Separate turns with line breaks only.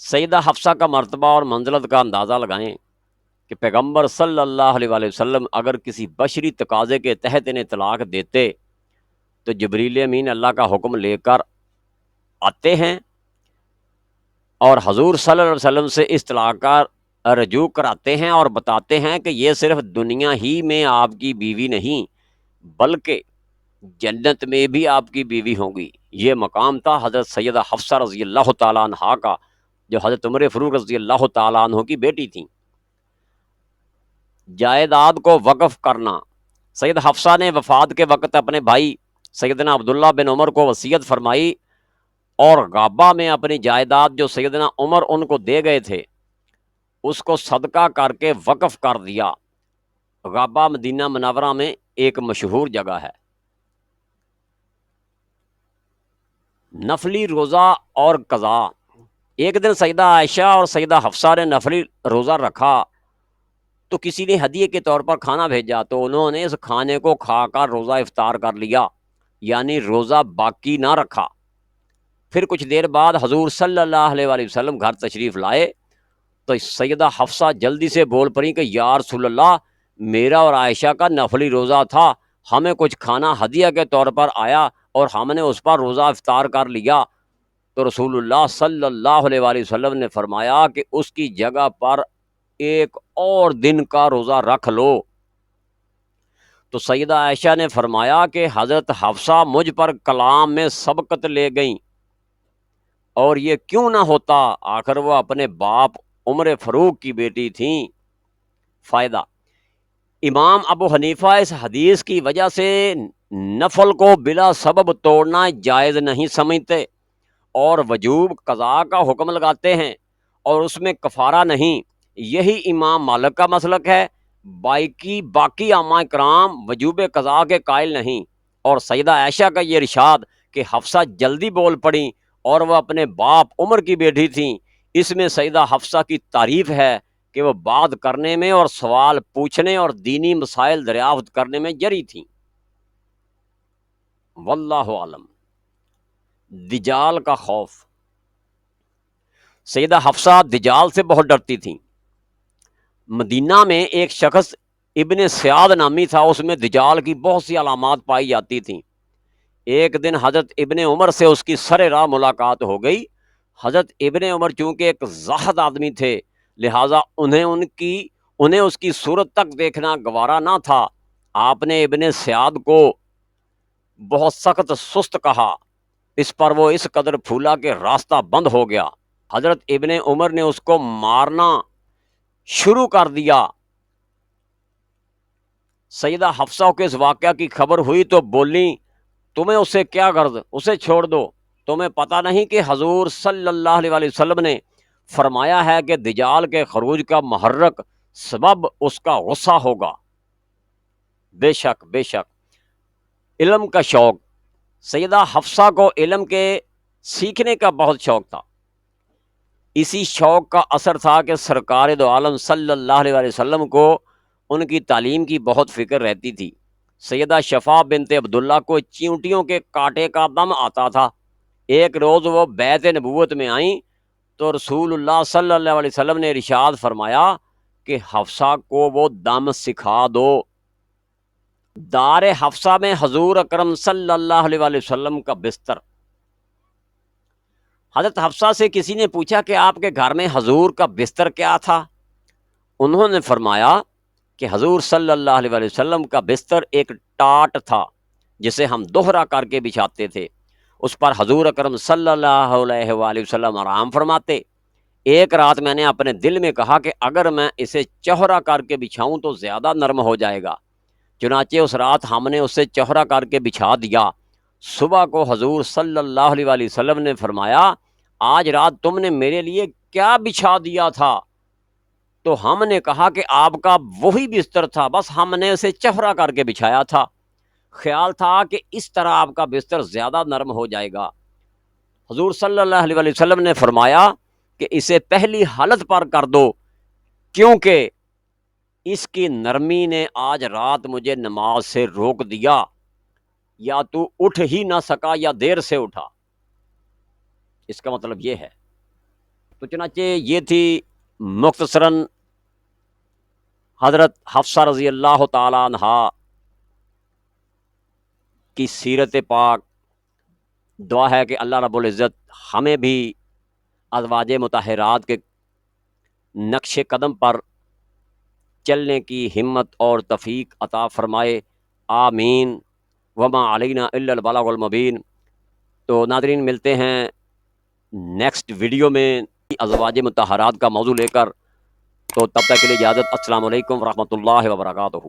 سیدہ حفصہ کا مرتبہ اور منزلت کا اندازہ لگائیں کہ پیغمبر صلی اللہ علیہ وآلہ وسلم اگر کسی بشری تقاضے کے تحت انہیں طلاق دیتے تو جبریل امین اللہ کا حکم لے کر آتے ہیں اور حضور صلی اللہ علیہ وسلم سے اس طلاق کا رجوع کراتے ہیں اور بتاتے ہیں کہ یہ صرف دنیا ہی میں آپ کی بیوی نہیں بلکہ جنت میں بھی آپ کی بیوی ہوگی۔ یہ مقام تھا حضرت سیدہ حفصہ رضی اللہ تعالیٰ عنہا کا، جو حضرت عمر فاروق رضی اللہ تعالیٰ عنہ کی بیٹی تھیں۔ جائیداد کو وقف کرنا، سید حفصہ نے وفات کے وقت اپنے بھائی سیدنا عبداللہ بن عمر کو وصیت فرمائی اور غابہ میں اپنی جائیداد جو سیدنا عمر ان کو دے گئے تھے اس کو صدقہ کر کے وقف کر دیا۔ غابہ مدینہ منورہ میں ایک مشہور جگہ ہے۔ نفلی روزہ اور قضا، ایک دن سیدہ عائشہ اور سیدہ حفصہ نے نفلی روزہ رکھا تو کسی نے ہدیے کے طور پر کھانا بھیجا تو انہوں نے اس کھانے کو کھا کر روزہ افطار کر لیا، یعنی روزہ باقی نہ رکھا۔ پھر کچھ دیر بعد حضور صلی اللہ علیہ وآلہ وسلم گھر تشریف لائے تو سیدہ حفصہ جلدی سے بول پڑی کہ یا رسول اللہ، میرا اور عائشہ کا نفلی روزہ تھا، ہمیں کچھ کھانا ہدیہ کے طور پر آیا اور ہم نے اس پر روزہ افطار کر لیا۔ تو رسول اللہ صلی اللہ علیہ وآلہ وسلم نے فرمایا کہ اس کی جگہ پر ایک اور دن کا روزہ رکھ لو۔ تو سیدہ عائشہ نے فرمایا کہ حضرت حفصہ مجھ پر کلام میں سبقت لے گئیں، اور یہ کیوں نہ ہوتا، آخر وہ اپنے باپ عمر فاروق کی بیٹی تھیں۔ فائدہ، امام ابو حنیفہ اس حدیث کی وجہ سے نفل کو بلا سبب توڑنا جائز نہیں سمجھتے اور وجوب قضاء کا حکم لگاتے ہیں اور اس میں کفارہ نہیں۔ یہی امام مالک کا مسلک ہے۔ باقی ائمہ کرام وجوب قضاء کے قائل نہیں، اور سیدہ عائشہ کا یہ ارشاد کہ حفصہ جلدی بول پڑیں اور وہ اپنے باپ عمر کی بیٹی تھیں، اس میں سیدہ حفصہ کی تعریف ہے کہ وہ بات کرنے میں اور سوال پوچھنے اور دینی مسائل دریافت کرنے میں جری تھیں۔ واللہ عالم۔ دجال کا خوف، سیدہ حفصہ دجال سے بہت ڈرتی تھیں۔ مدینہ میں ایک شخص ابن سیاد نامی تھا، اس میں دجال کی بہت سی علامات پائی جاتی تھیں۔ ایک دن حضرت ابن عمر سے اس کی سر راہ ملاقات ہو گئی۔ حضرت ابن عمر چونکہ ایک زاہد آدمی تھے، لہٰذا انہیں اس کی صورت تک دیکھنا گوارا نہ تھا۔ آپ نے ابن سیاد کو بہت سخت سست کہا، اس پر وہ اس قدر پھولا کہ راستہ بند ہو گیا۔ حضرت ابن عمر نے اس کو مارنا شروع کر دیا۔ سیدہ حفصہ کو اس واقعہ کی خبر ہوئی تو بولیں، تمہیں اس سے کیا غرض، اسے چھوڑ دو، تمہیں پتہ نہیں کہ حضور صلی اللہ علیہ وآلہ وسلم نے فرمایا ہے کہ دجال کے خروج کا محرک سبب اس کا غصہ ہوگا۔ بے شک علم کا شوق، سیدہ حفصہ کو علم کے سیکھنے کا بہت شوق تھا۔ اسی شوق کا اثر تھا کہ سرکار دو عالم صلی اللہ علیہ وآلہ وسلم کو ان کی تعلیم کی بہت فکر رہتی تھی۔ سیدہ شفا بنت عبداللہ کو چیونٹیوں کے کاٹے کا دم آتا تھا۔ ایک روز وہ بیت نبوت میں آئیں تو رسول اللہ صلی اللہ علیہ وسلم نے ارشاد فرمایا کہ حفصہ کو وہ دم سکھا دو۔ دار حفصہ میں حضور اکرم صلی اللہ علیہ وآلہ وسلم کا بستر۔ حضرت حفصہ سے کسی نے پوچھا کہ آپ کے گھر میں حضور کا بستر کیا تھا؟ انہوں نے فرمایا کہ حضور صلی اللہ علیہ وآلہ وسلم کا بستر ایک ٹاٹ تھا جسے ہم دوہرا کر کے بچھاتے تھے، اس پر حضور اکرم صلی اللہ علیہ وآلہ وسلم آرام فرماتے۔ ایک رات میں نے اپنے دل میں کہا کہ اگر میں اسے چوہرا کر کے بچھاؤں تو زیادہ نرم ہو جائے گا، چنانچہ اس رات ہم نے اسے چوہرا کر کے بچھا دیا۔ صبح کو حضور صلی اللہ علیہ وآلہ وسلم نے فرمایا، آج رات تم نے میرے لیے کیا بچھا دیا تھا؟ تو ہم نے کہا کہ آپ کا وہی بستر تھا، بس ہم نے اسے چوہرا کر کے بچھایا تھا، خیال تھا کہ اس طرح آپ کا بستر زیادہ نرم ہو جائے گا۔ حضور صلی اللہ علیہ وآلہ وسلم نے فرمایا کہ اسے پہلی حالت پر کر دو، کیونکہ اس کی نرمی نے آج رات مجھے نماز سے روک دیا، یا تو اٹھ ہی نہ سکا یا دیر سے اٹھا۔ اس کا مطلب یہ ہے تو چنانچہ یہ تھی مختصراً حضرت حفصہ رضی اللہ تعالیٰ عنہا کی سیرت پاک. دعا ہے کہ اللہ رب العزت ہمیں بھی ازواج مطہرات کے نقش قدم پر چلنے کی ہمت اور توفیق عطا فرمائے. آمین. وما علینا الا البلاغ المبین. تو ناظرین ملتے ہیں نیکسٹ ویڈیو میں ازواج مطہرات کا موضوع لے کر. تو تب تک کے لیے اجازت. السلام علیکم ورحمۃ اللہ وبرکاتہ.